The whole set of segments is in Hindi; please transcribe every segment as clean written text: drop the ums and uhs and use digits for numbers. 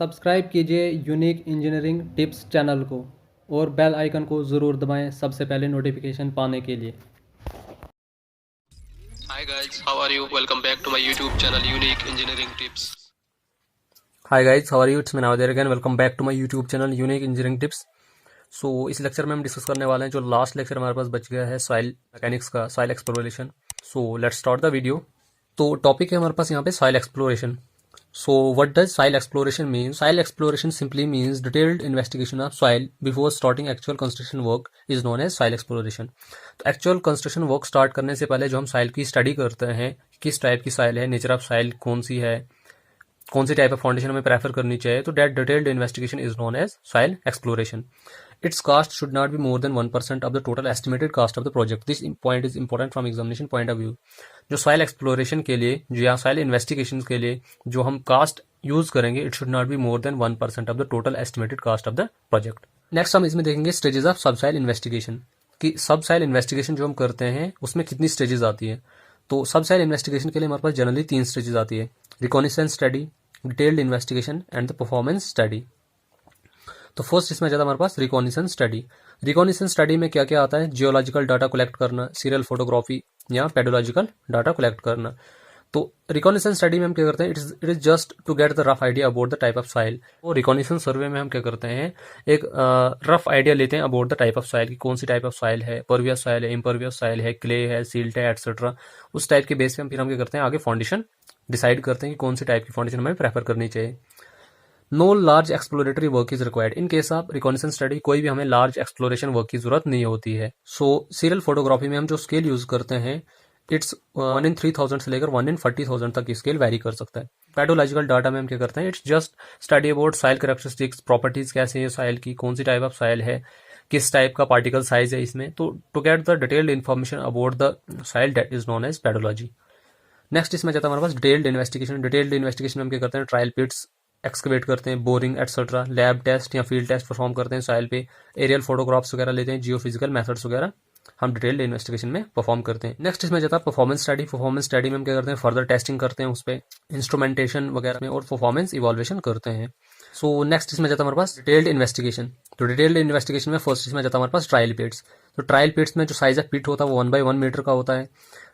सब्सक्राइब कीजिए यूनिक इंजीनियरिंग टिप्स चैनल को और बेल आइकन को ज़रूर दबाएं सबसे पहले नोटिफिकेशन पाने के लिए। Hi guys, how are you? Welcome back to my YouTube channel Unique Engineering Tips. Hi guys, how are you? It's me now there again. Welcome back to my YouTube channel unique engineering tips. So इस लेक्चर में हम डिस्कस करने वाले हैं जो लास्ट लेक्चर हमारे पास बच गया है सॉइल मैकेनिक्स का, soil exploration. So let's start the video. तो टॉपिक है हमारे पास यहाँ पे soil exploration. So what does soil exploration mean? Soil exploration simply means detailed investigation of soil before starting actual construction work is known as soil exploration. तो एक्चुअल कंस्ट्रक्शन वर्क स्टार्ट करने से पहले जो हम सॉइल की स्टडी करते हैं, किस टाइप की सॉइल है, नेचर ऑफ सॉइल कौन सी है, कौन सी टाइप ऑफ फाउंडेशन हमें प्रेफर करनी चाहिए, तो that detailed investigation is known as soil exploration. Its cost should not be more than 1% of the total estimated cost of the project. This point is important from examination point of view. जो सॉइल एक्सप्लोरेशन के लिए या सॉइल इन्वेस्टिगेशन के लिए जो हम कास्ट यूज करेंगे, it should not be more than 1% of the total estimated cost of the project. Next हम इसमें देखेंगे stages of subsoil investigation, कि सब सॉइल इन्वेस्टिगेशन जो हम करते हैं उसमें कितनी स्टेजेस आती है। तो सब सॉइल इन्वेस्टिगेशन के लिए हमारे पास जनरली 3 स्टेजेस आती है: reconnaissance study, detailed investigation and the performance study. तो फर्स्ट इसमें जाता है हमारे पास रिकॉनिसेंस स्टडी। रिकॉनिसेंस स्टडी में क्या क्या आता है? जियोलॉजिकल डाटा कलेक्ट करना, सीरियल फोटोग्राफी या पेडोलॉजिकल डाटा कलेक्ट करना। तो रिकॉनिसेंस स्टडी में हम क्या करते हैं, it is just to get the rough idea about the type of soil. और रिकॉनिसेंस सर्वे में हम क्या करते हैं, एक रफ आइडिया लेते हैं about the type of soil, की कौन सी टाइप ऑफ सॉइल है, परवियस सॉइल है, इम्परवियस सॉइल है, क्ले है, सिल्ट है, एटसेट्रा। उस टाइप के बेस पे हम फिर हम क्या करते हैं, आगे फाउंडेशन डिसाइड करते हैं कि कौन सी टाइप की फाउंडेशन हमें प्रेफर करनी चाहिए। No large exploratory work is required in case of reconnaissance study. कोई भी हमें लार्ज एक्सप्लोरेशन वर्क की जरूरत नहीं होती है। सो सीरियल फोटोग्राफी में हम जो स्केल यूज करते हैं, इट्स 1 in 3000 से लेकर 1 in 40,000 तक की स्केल वेरी कर सकता है। पेडोलॉजिकल डाटा में हम क्या करते हैं, it's just study about soil characteristics, properties कैसे है सॉइल की, कौन सी टाइप ऑफ सॉइल है, किस टाइप का पार्टिकल साइज है इसमें। तो to get the detailed information about the soil, that is known as pedology. Next इसमें जाता है हमारे पास डिटेल्ड इन्वेस्टिगेशन। डिटेल्ड इन्वेस्टिगेशन में हम क्या करते हैं, ट्रायल पिट्स एक्सकवेट करते हैं, बोरिंग एटसेट्रा, लैब टेस्ट या फील्ड टेस्ट परफॉर्म करते हैं सॉइल पे, एरियल फोटोग्राफ्स वगैरह लेते हैं, जियोफिजिकल मेथड्स वगैरह हम डिटेल्ड इन्वेस्टिगेशन में परफॉर्म करते हैं। नेक्स्ट इसमें जाता है परफॉर्मेंस स्टडी। परफॉर्मेंस स्टडी में हम क्या करते हैं, फर्दर टेस्टिंग करते हैं उस पर, इंस्ट्रूमेंटेशन वगैरह में, और परफॉर्मेंस इवॉल्वेशन करते हैं। सो नेक्स्ट इसमें जाता है हमारे पास डिटेल्ड इन्वेस्टिगेशन। तो डिटेल्ड इन्वेस्टिगेशन में फर्स्ट इसमें जाता है हमारे पास ट्रायल पिट्स। तो ट्रायल पिट्स में जो साइज ऑफ पिट होता है वो 1 by 1 मीटर का होता है।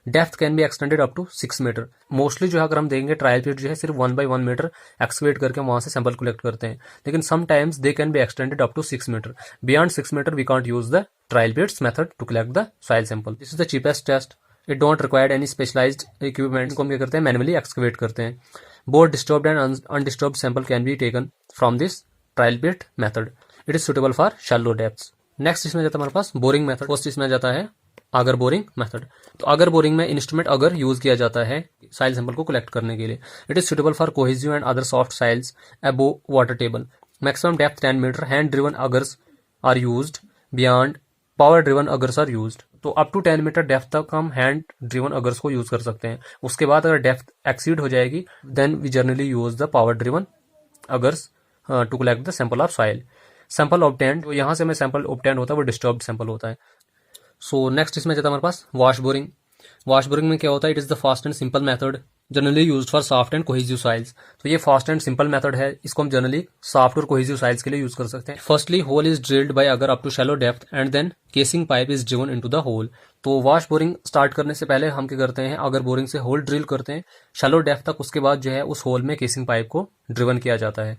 Depth can be extended up to 6 metre. Mostly जो है अगर हम देखेंगे ट्रायल पिट जो है सिर्फ 1 by 1 मीटर एक्सकेवेट करके वहां से सैंपल कलेक्ट करते हैं, लेकिन sometimes they can be extended up to 6 metre. Beyond 6 metre we can't use the trial pits method to collect the soil sample. This is the cheapest test. It don't required any specialised equipment को हम क्या करते हैं, मैनुअली एक्सकेवेट करते हैं। Both disturbed and undisturbed sample can be taken from this trial pit method. It is suitable for shallow depths. Next इसमें जाता है हमारे पास बोरिंग मेथड। फर्स्ट इसमें जाता है अगर बोरिंग मेथड। तो अगर बोरिंग में इंस्ट्रूमेंट अगर यूज किया जाता है सॉइल सैंपल को कलेक्ट करने के लिए। It is suitable for cohesive and other soft soils above water table. Maximum depth 10 metre. Hand driven augers are used, beyond power driven augers are used. तो अप टू 10 मीटर डेप्थ तक हम हैंड ड्रिवन अगर्स को यूज कर सकते हैं। उसके बाद अगर डेप्थ एक्सीड हो जाएगी then we generally use the power driven augers to collect the sample of soil. Sample obtained, तो यहाँ से हमें सैंपल ऑब्टेंड होता है वो डिस्टर्ब्ड सैंपल होता है। सो नेक्स्ट इसमें जाता है हमारे पास वॉश बोरिंग। वॉश बोरिंग में क्या होता है, it is the fast and simple method generally used for soft and cohesive soils. तो ये फास्ट एंड सिंपल मेथड है, इसको हम जनरली सॉफ्ट और कोहेसिव सॉइल्स के लिए यूज कर सकते हैं। Firstly hole is drilled by auger up to shallow depth and then casing pipe is driven into the hole. तो वॉश बोरिंग स्टार्ट करने से पहले हम क्या करते हैं, अगर बोरिंग से होल ड्रिल करते हैं शैलो डेप्थ तक, उसके बाद जो है उस होल में केसिंग पाइप को ड्रिवन किया जाता है।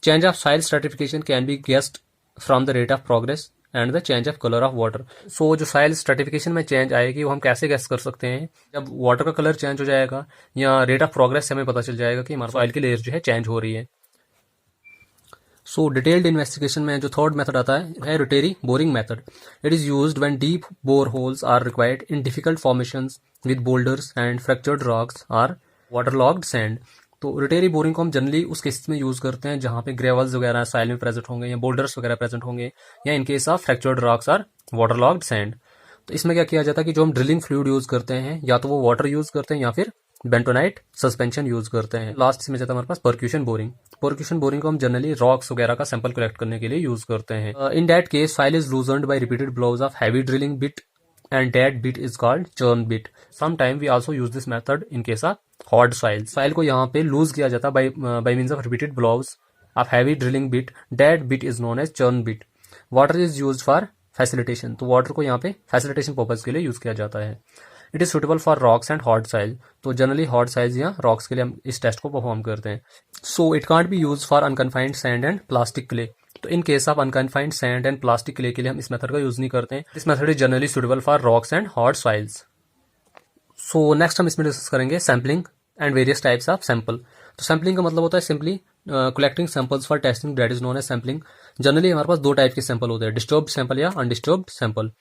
Change of soil stratification can be guessed from the rate of progress and the change of colour of water. So जो सॉइल स्ट्रेटिफिकेशन में चेंज आएगी वो हम कैसे गेस कर सकते हैं, जब वाटर का कलर चेंज हो जाएगा या रेट ऑफ प्रोग्रेस से हमें पता चल जाएगा कि हमारे सॉइल की लेयर जो है चेंज हो रही है। सो डिटेल्ड इन्वेस्टिगेशन में जो थर्ड मेथड आता है rotary boring method. It is used when deep bore holes are required in difficult formations with boulders and fractured rocks or waterlogged sand. तो रोटरी बोरिंग को हम जनरली उस केस में यूज करते हैं जहां पे ग्रेवल्स वगैरह सॉइल में प्रेजेंट होंगे या बोल्डर्स वगैरह प्रेजेंट होंगे, या in case of fractured rocks or waterlogged sand. तो इसमें क्या किया जाता है कि जो हम ड्रिलिंग फ्लूइड यूज करते हैं या तो वो वाटर यूज करते हैं या फिर बेंटोनाइट सस्पेंशन यूज करते हैं। लास्ट इसमें जाता है हमारे पास परक्यूशन बोरिंग। परक्यूशन बोरिंग को हम जनरली रॉक्स वगैरह का सैंपल कलेक्ट करने के लिए यूज करते हैं। In that case soil is loosened by repeated blows of heavy drilling bit and that bit is called churn bit. Sometime we also use this method in case of hard soil. Soil को यहाँ पे लूज किया जाता है by means of repeated blows of heavy drilling bit, that bit is known as churn bit. Water is use for facilitation, तो वाटर को यहाँ पे फैसिलिटेशन पर्पज के लिए यूज किया जाता है। It is suitable for rocks and hard soil, तो जनरली हार्ड साइज या रॉक्स के लिए हम इस टेस्ट को परफॉर्म करते हैं। So it can't be use for unconfined sand and plastic clay, तो in case of unconfined sand and plastic clay के लिए हम इस मेथड का यूज नहीं करते हैं। This method is generally suitable for rocks and hard soils. So next हम इसमें डिस्कस करेंगे sampling and various types of sample. तो सैम्पलिंग का मतलब होता है simply collecting samples for testing, that is known as sampling. Generally हमारे पास दो टाइप के सैंपल होते हैं, डिस्टर्ब्ड सैंपल या अनडिस्टर्ब्ड सैंपल।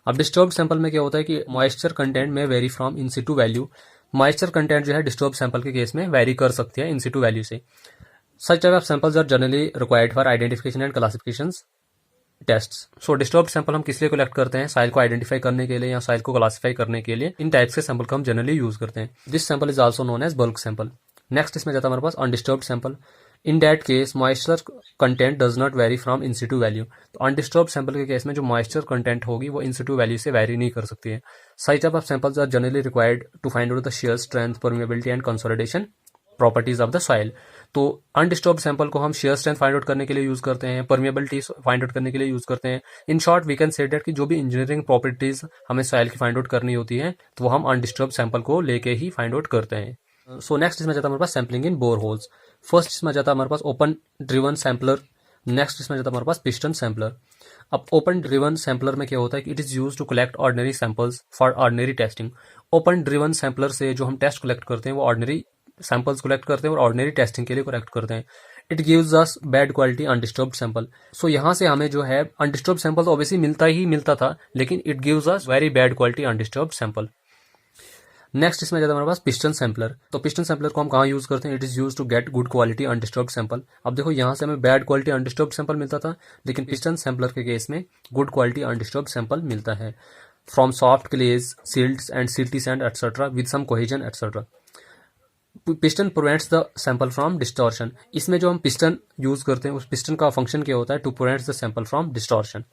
अब डिस्टर्ब्ड सैंपल में क्या होता है कि मॉइस्चर कंटेंट में vary from in situ value, moisture content जो है डिस्टर्ब सैंपल के केस में वेरी कर सकती है इन सिटू वैल्यू से। Such type of samples are generally required for identification and classification tests. So disturbed sample हम किस लिए कलेक्ट करते हैं, साइल को आइडेंटिफाई करने के लिए या साइल को क्लासिफाई करने के लिए। इन टाइप्स के सैंपल को हम जनरली यूज करते हैं। This sample is also known as bulk sample. Next इसमें जाता है हमारे पास undisturbed sample. In that case moisture content does not vary from in situ value, तो अनडिस्टर्ब्ड सैंपल के केस में जो मॉइस्चर कंटेंट होगी वो इन सिटू वैल्यू से वेरी नहीं कर सकती है। Such type of samples are generally required to find out the shear strength, permeability and consolidation properties of the soil. तो अनडिस्टर्ब्ड सैंपल को हम शेयर स्ट्रेंथ फाइंड आउट करने के लिए यूज करते हैं, परमेबिलिटी फाइंड आउट करने के लिए यूज करते हैं। In short we can say that कि जो भी इंजीनियरिंग प्रॉपर्टीज हमें सॉइल की फाइंड आउट करनी होती है तो वो हम अनडिस्टर्ब्ड सैंपल को लेके ही फाइंड आउट करते हैं। सो नेक्स्ट इसमें जाता है हमारे पास sampling in bore holes. First इसमें जाता है हमारे पास ओपन ड्रिवन सैम्पलर। नेक्स्ट इसमें जाता है हमारे पास पिस्टन सैम्पलर। अब ओपन ड्रिवन सैम्पलर में क्या होता है कि it is use to collect ordinary samples for ordinary testing. Open driven sampler से जो हम टेस्ट कलेक्ट करते हैं वो ऑर्डिनरी सैंपल्स कलेक्ट करते हैं और ऑर्डिनरी टेस्टिंग के लिए कलेक्ट करते हैं। It gives us bad quality undisturbed sample. So यहाँ से हमें जो है अनडिस्टर्ब्ड सैंपल तो ऑब्वियसली मिलता ही मिलता था, लेकिन it gives us very bad quality undisturbed sample. Next इसमें जाता है हमारे पास पिस्टन सैंपलर। तो पिस्टन सैंपलर को हम कहाँ यूज करते हैं, it is use to get good quality undisturbed sample. अब देखो यहाँ से हमें बैड क्वालिटी अनडिस्टर्ब्ड सैंपल मिलता था, लेकिन पिस्टन सैंपलर के केस में गुड क्वालिटी अनडिस्टर्ब्ड सैंपल मिलता है from soft clays, silts and silty sand etcetera with some cohesion etcetera. Piston prevents the sample from distortion. इसमें जो हम पिस्टन यूज करते हैं उस पिस्टन का फंक्शन क्या होता है, to prevents the sample from distortion.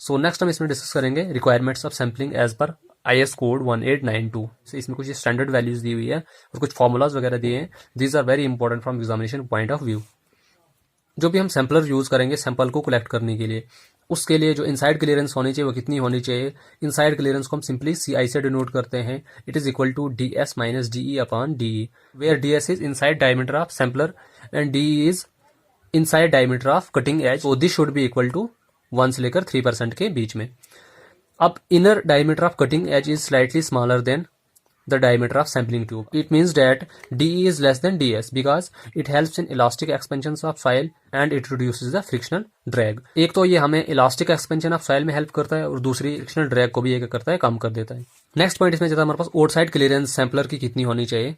So next हम इसमें डिस्कस करेंगे requirements of sampling as per IS code 1892। so, इसमें कुछ स्टैंडर्ड वैल्यूज दी हुई है और कुछ फॉर्मूलाज वगैरह दिए हैं। These are very important from examination point of view. जो भी हम सैंपलर यूज करेंगे सैंपल को कलेक्ट करने के लिए, उसके लिए जो इनसाइड क्लियरेंस होनी चाहिए वो कितनी होनी चाहिए। इनसाइड क्लियरेंस को हम सिंपली CI से डिनोट करते हैं। It is equal to DS minus DE upon DE, where DS is inside diameter of sampler and DE is inside diameter of cutting edge. So this should be equal to 1 से लेकर 3% के बीच में। अब inner diameter of cutting edge is slightly smaller than the diameter of sampling tube. It means that DE is less than DS because it helps in elastic expansions of soil and it reduces the frictional drag. एक तो ये हमें elastic expansion of soil में हेल्प करता है और दूसरी frictional drag को भी ये करता है, कम कर देता है। नेक्स्ट पॉइंट इसमें जाता है हमारे पास आउटसाइड क्लियरेंस सैंपलर की कितनी होनी चाहिए,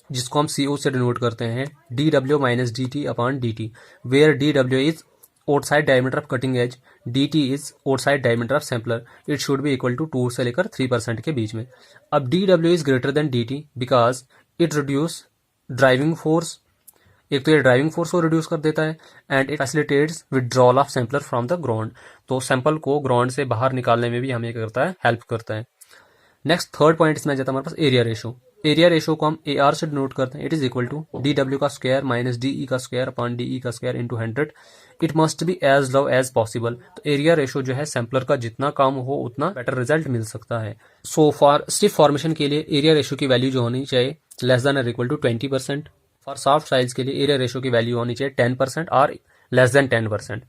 जिसको हम CO से डिनोट करते हैं DW minus DT upon DT, where DW is outside diameter of cutting edge, DT is outside diameter of sampler. It should be equal to 2 से लेकर 3% के बीच में। अब DW is greater than DT because it reduce driving force। एक तो ये ड्राइविंग फोर्स को रिड्यूस कर देता है and it facilitates withdrawal of sampler from the ground. तो सैंपल को ग्राउंड से बाहर निकालने में भी हमें करता है, हेल्प करता है। नेक्स्ट थर्ड पॉइंट इसमें जाता है हमारे पास एरिया रेशो। एरिया रेशो को हम AR से डिनोट करते हैं। It is equal to DW का स्क्वायर माइनस DE का स्क्वायर अपॉन DE का square into 100। It must be as low as possible. तो एरिया रेशो जो है सैंपलर का जितना कम हो उतना बेटर रिजल्ट मिल सकता है। सो फॉर स्टिफ फॉर्मेशन के लिए एरिया रेशो की वैल्यू जो होनी चाहिए लेस देन और इक्वल टू 20%। फॉर सॉफ्ट साइज के लिए एरिया रेशो की वैल्यू होनी चाहिए 10% और लेस देन 10%।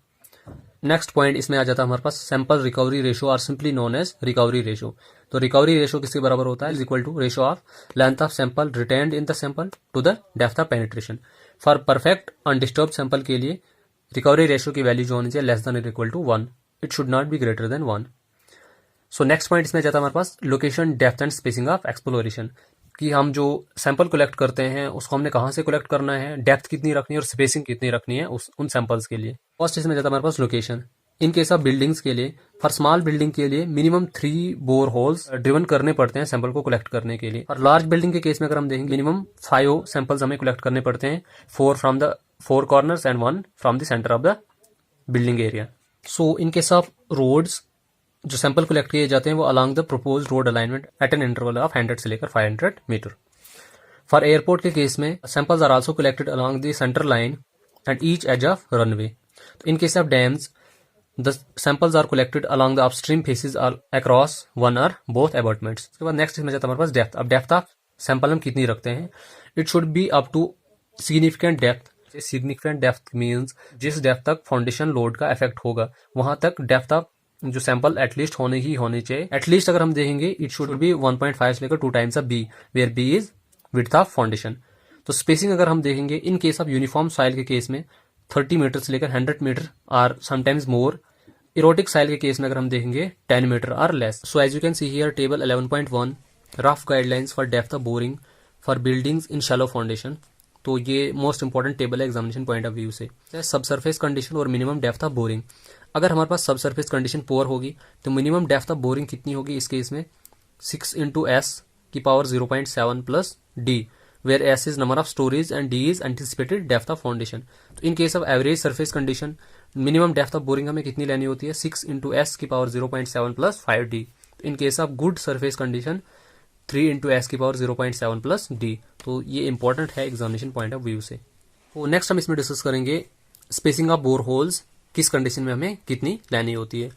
नेक्स्ट पॉइंट इसमें आ जाता है हमारे पास सैंपल रिकवरी रेशो और simply known as recovery ratio. तो रिकवरी रेशो किसके बराबर होता है, is equal to ratio of length of sample retained in the sample to the depth of penetration. For perfect undisturb sample के लिए रिकवरी रेशो की वैल्यू जो होनी चाहिए लेस देन और equal to 1। It should not be greater than 1। So next point इसमें जाता है हमारे पास location, depth and spacing of exploration, कि हम जो सैंपल कलेक्ट करते हैं उसको हमने कहाँ से कलेक्ट करना है, डेप्थ कितनी रखनी है और स्पेसिंग कितनी रखनी है उन सैंपल्स के लिए। फर्स्ट इसमें जाता है हमारे पास location. In case of buildings के लिए, फॉर स्मॉल बिल्डिंग के लिए मिनिमम 3 बोर होल्स ड्रिवन करने पड़ते हैं सैंपल को कलेक्ट करने के लिए। और लार्ज बिल्डिंग के केस में अगर हम देखेंगे मिनिमम 5 सैंपल्स हमें कलेक्ट करने पड़ते हैं, 4 from the 4 corners and 1 from the centre of the building area. So in case of roads जो सैंपल कलेक्ट किए जाते हैं वो along the propose road alignment at an interval of 100 से लेकर 500 मीटर। फॉर एयरपोर्ट के केस में samples are also collected along the centre line and each edge of runway. In case of dams, the samples are collected along the upstream faces or across one or both abutments. उसके बाद नेक्स्ट इसमें जाता है हमारे पास डेप्थ. अब डेप्थ ऑफ सैंपल हम कितनी रखते हैं? It should be up to significant depth. Significant depth means जिस डेप्थ तक फाउंडेशन लोड का इफेक्ट होगा वहां तक डेप्थ ऑफ जो सैंपल एटलीस्ट होने चाहिए. एटलीस्ट अगर हम देखेंगे इट शुड बी 1.5 से लेकर 2 times of B, where B is width of foundation. तो स्पेसिंग अगर हम देखेंगे इन केस ऑफ यूनिफॉर्म सॉइल के केस में 30 मीटर से लेकर 100 मीटर और समटाइम्स मोर. इरोटिक सॉइल के केस में अगर हम देखेंगे 10 मीटर और less. So as you can see here table 11.1 rough guidelines for depth of boring for buildings in shallow foundation. तो ये मोस्ट इंपॉर्टेंट टेबल है एग्जामिनेशन पॉइंट ऑफ व्यू से. सब सरफेस कंडीशन और मिनिमम डेप्थ ऑफ बोरिंग. अगर हमारे पास सब सरफेस कंडीशन पुअर होगी तो मिनिमम डेप्थ ऑफ बोरिंग कितनी होगी इस केस में? 6 इंटू एस की power 0.7 plus D, where S is number of stories and D is anticipated depth of foundation. तो in case of average surface condition minimum depth of boring हमें कितनी लेनी होती है? 6 into S की power 0.7 plus 5D. in case of good surface condition 3 into S की पावर 0.7 plus D. तो ये इंपॉर्टेंट है एग्जामिनेशन पॉइंट ऑफ व्यू से. तो नेक्स्ट हम इसमें डिस्कस करेंगे स्पेसिंग ऑफ बोर होल्स किस कंडीशन में हमें कितनी लेनी होती है.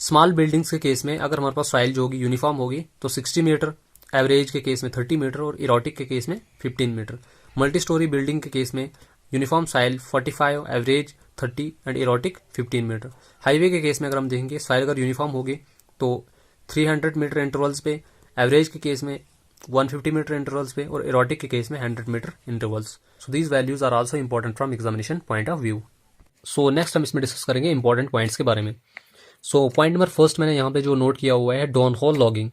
स्मॉल बिल्डिंग्स के केस में अगर हमारे पास सॉइल जो होगी यूनिफॉर्म होगी तो 60 मीटर, एवरेज के केस में 30 मीटर और इरोटिक के केस में 15 मीटर. मल्टी स्टोरी बिल्डिंग के केस में uniform soil 45, average 30 and erratic 15 metre. Highway के केस में अगर हम देखेंगे साइल अगर यूनिफॉर्म होगी तो 300 मीटर इंटरवल्स पे, एवरेज के केस में 150 मीटर इंटरवल्स पे और इरोटिक के केस में 100 metre intervals. So these values are also important from examination point of view. So next हम इसमें डिस्कस करेंगे इंपॉर्टेंट पॉइंट्स के बारे में. सो पॉइंट नंबर फर्स्ट मैंने यहाँ पे जो नोट किया हुआ है down hole logging.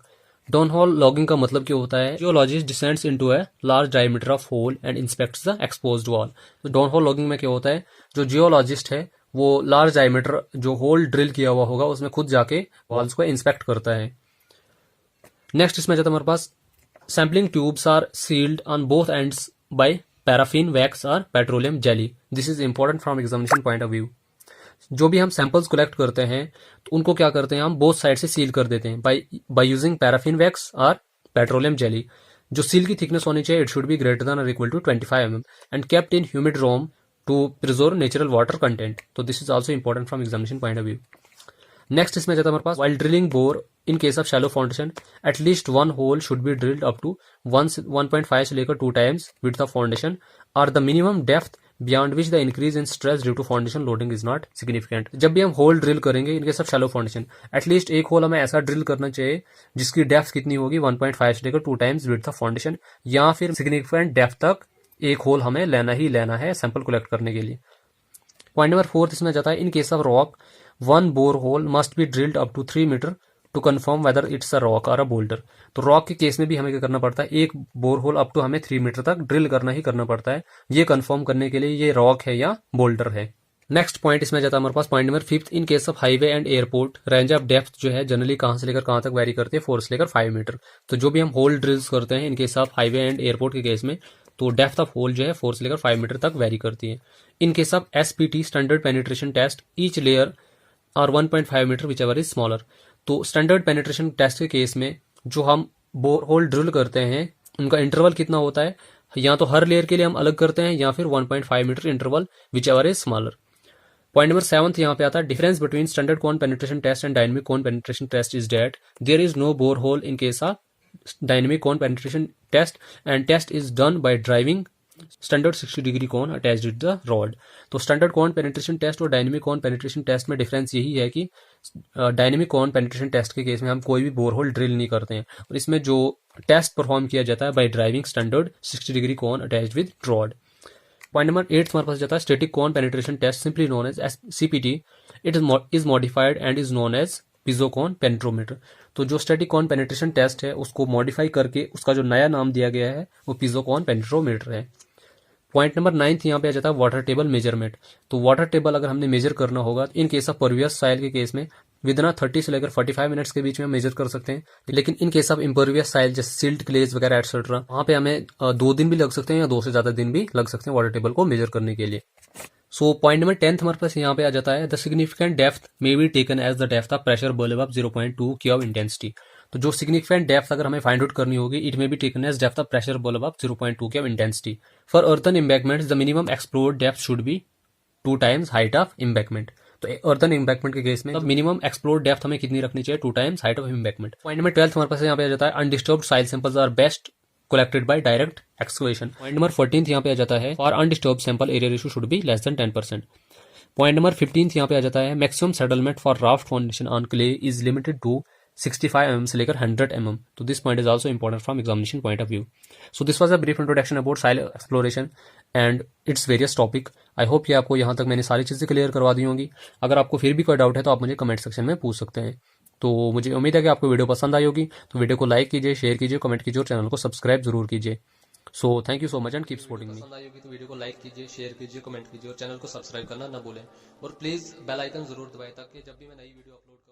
Down hole logging का मतलब क्या होता है? Geologist descends into a large diameter of hole and inspects the exposed wall. तो डाउन होल लॉगिंग में क्या होता है? जो जियोलॉजिस्ट है वो लार्ज डायमीटर जो होल ड्रिल किया हुआ होगा उसमें खुद जाके वॉल्स को इंस्पेक्ट करता है. नेक्स्ट इसमें जाता है हमारे पास sampling tubes are sealed on both ends by paraffin, wax और petroleum jelly. This is important from examination point of view. जो भी हम सैंपल्स कलेक्ट करते हैं तो उनको क्या करते हैं हम बोथ साइड से सील कर देते हैं बाय यूजिंग पैराफिन वैक्स और पेट्रोलियम जेली. जो सील की थिकनेस होनी चाहिए it should be greater than और equal to 25 mm and kept in humid room to preserve natural water content. तो this is also important from examination point of view. Next इसमें जाता है हमारे पास while drilling bore in case of shallow foundation at least one hole should be drilled up to 1.5 से लेकर 2 टाइम्स विड्थ ऑफ फाउंडेशन और the minimum depth beyond which the increase in stress due to foundation loading is not significant. जब भी हम होल ड्रिल करेंगे इनके सब शैलो फाउंडेशन एटलीस्ट एक होल हमें ऐसा ड्रिल करना चाहिए जिसकी डेप्थ कितनी होगी 1.5 से लेकर 2 टाइम्स विड्थ ऑफ फाउंडेशन, या फिर सिग्निफिकेंट डेप्थ तक एक होल हमें लेना ही लेना है सैंपल कलेक्ट करने के लिए. पॉइंट नंबर 4 इसमें जाता है in case of rock one bore hole must be drilled up to 3 metre to confirm whether it's a rock और अ बोल्डर. तो रॉक के केस में भी हमें क्या करना पड़ता है? एक बोर होल अप टू हमें 3 मीटर तक ड्रिल करना ही करना पड़ता है ये कन्फर्म करने के लिए ये रॉक है या बोल्डर है. नेक्स्ट पॉइंट इसमें जाता है हमारे पास point number 5 in case of highway and airport range of depth जो है जनरली कहां से लेकर कहां तक वेरी करते हैं? 4 से लेकर 5 मीटर. तो जो भी हम होल ड्रिल्स करते हैं इन case of highway and airport के केस में तो डेप्थ ऑफ होल जो है 4 से लेकर 5 मीटर तक वेरी करती है. In case of SPT standard penetration test each layer और 1.5 metre whichever is smaller. तो स्टैंडर्ड पेनिट्रेशन टेस्ट के केस में जो हम बोर होल ड्रिल करते हैं उनका इंटरवल कितना होता है? या तो हर लेयर के लिए हम अलग करते हैं या फिर 1.5 metre interval whichever is smaller. Point number 7 यहाँ पे आता है difference between standard cone penetration test and dynamic cone penetration test is that there is no bore hole in case of dynamic cone penetration test and test is done by driving standard 60 degree cone attached with the rod. तो स्टैंडर्ड कोन पेनिट्रेशन टेस्ट और डायनेमिक कोन पेनिट्रेशन टेस्ट में डिफरेंस यही है कि डायनेमिक कोन पेनिट्रेशन टेस्ट के केस में हम कोई भी बोर होल ड्रिल नहीं करते हैं और इसमें जो टेस्ट परफॉर्म किया जाता है by driving standard 60 degree cone attached with rod. Point number 8 हमारे पास जाता है static cone penetration test simply known as CPT. It is modified and is known as piezo cone penetrometer. तो जो स्टैटिक कोन पेनिट्रेशन टेस्ट है उसको मॉडिफाई करके उसका जो नया नाम दिया गया है वो पिजो कोन पेनिट्रोमीटर है. पॉइंट नंबर 9 यहाँ पे आ जाता है वाटर टेबल मेजरमेंट. तो वाटर टेबल अगर हमने मेजर करना होगा इन केस ऑफ परवियस साइल के केस में विदिन 30 से लेकर 45 मिनट्स के बीच में मेजर कर सकते हैं. लेकिन इन केस ऑफ इम्परवियस साइल जैसे सिल्ट, क्लेज वगैरह एटसेट्रा वहां पे हमें 2 दिन भी लग सकते हैं या 2 से ज्यादा दिन भी लग सकते हैं वाटर टेबल को मेजर करने के लिए. सो पॉइंट नंबर 10 हमारे पास यहाँ पे आ जाता है the significant depth may be taken as the depth of pressure below of 0.2 K of intensity. तो जो सिग्निफिकेंट डेप्थ अगर हमें फाइंड आउट करनी होगी it may be taken as depth of pressure below of 0.2 K of intensity. For earthen embankments the minimum explored depth should be 2 times height of embankment. तो अर्दन एम्बैंकमेंट के केस में तब मिनिमम एक्सप्लोर डेप्थ हमें कितनी रखनी चाहिए, 2 times height of embankment. Point number 12 हमारे पास यहाँ पे आ जाता है undisturbed soil samples are best collected by direct excavation। Point number 14 यहाँ पे आ जाता है for undisturbed sample area ratio should be less than 10%। Point number 15 यहाँ पे आ जाता है maximum settlement for raft foundation on clay is limited to 65 mm से लेकर 100 mm। तो this point is also important from examination point of view. So this was a brief introduction about soil exploration and its various topic. I hope ये आपको यहाँ तक मैंने सारी चीज़ें क्लियर करवा दी होंगी। अगर आपको फिर भी कोई डाउट है तो आप मुझे कमेंट सेक्शन में पूछ सकते हैं। तो मुझे उम्मीद है कि आपको वीडियो पसंद आई होगी। तो वीडियो को लाइक कीजिए, शेयर कीजिए, कमेंट कीजिए और चैनल को सब्सक्राइब जरूर कीजिए। So thank you so much and keep supporting me. पसंद आई होगी तो वीडियो को लाइक कीजिए, शेयर कीजिए, कमेंट कीजिए और चैनल को सब्सक्राइब करना ना भूलें। और प्लीज़ बेल आइकन जरूर दबाएं ताकि जब भी मैं नई वीडियो अपलोड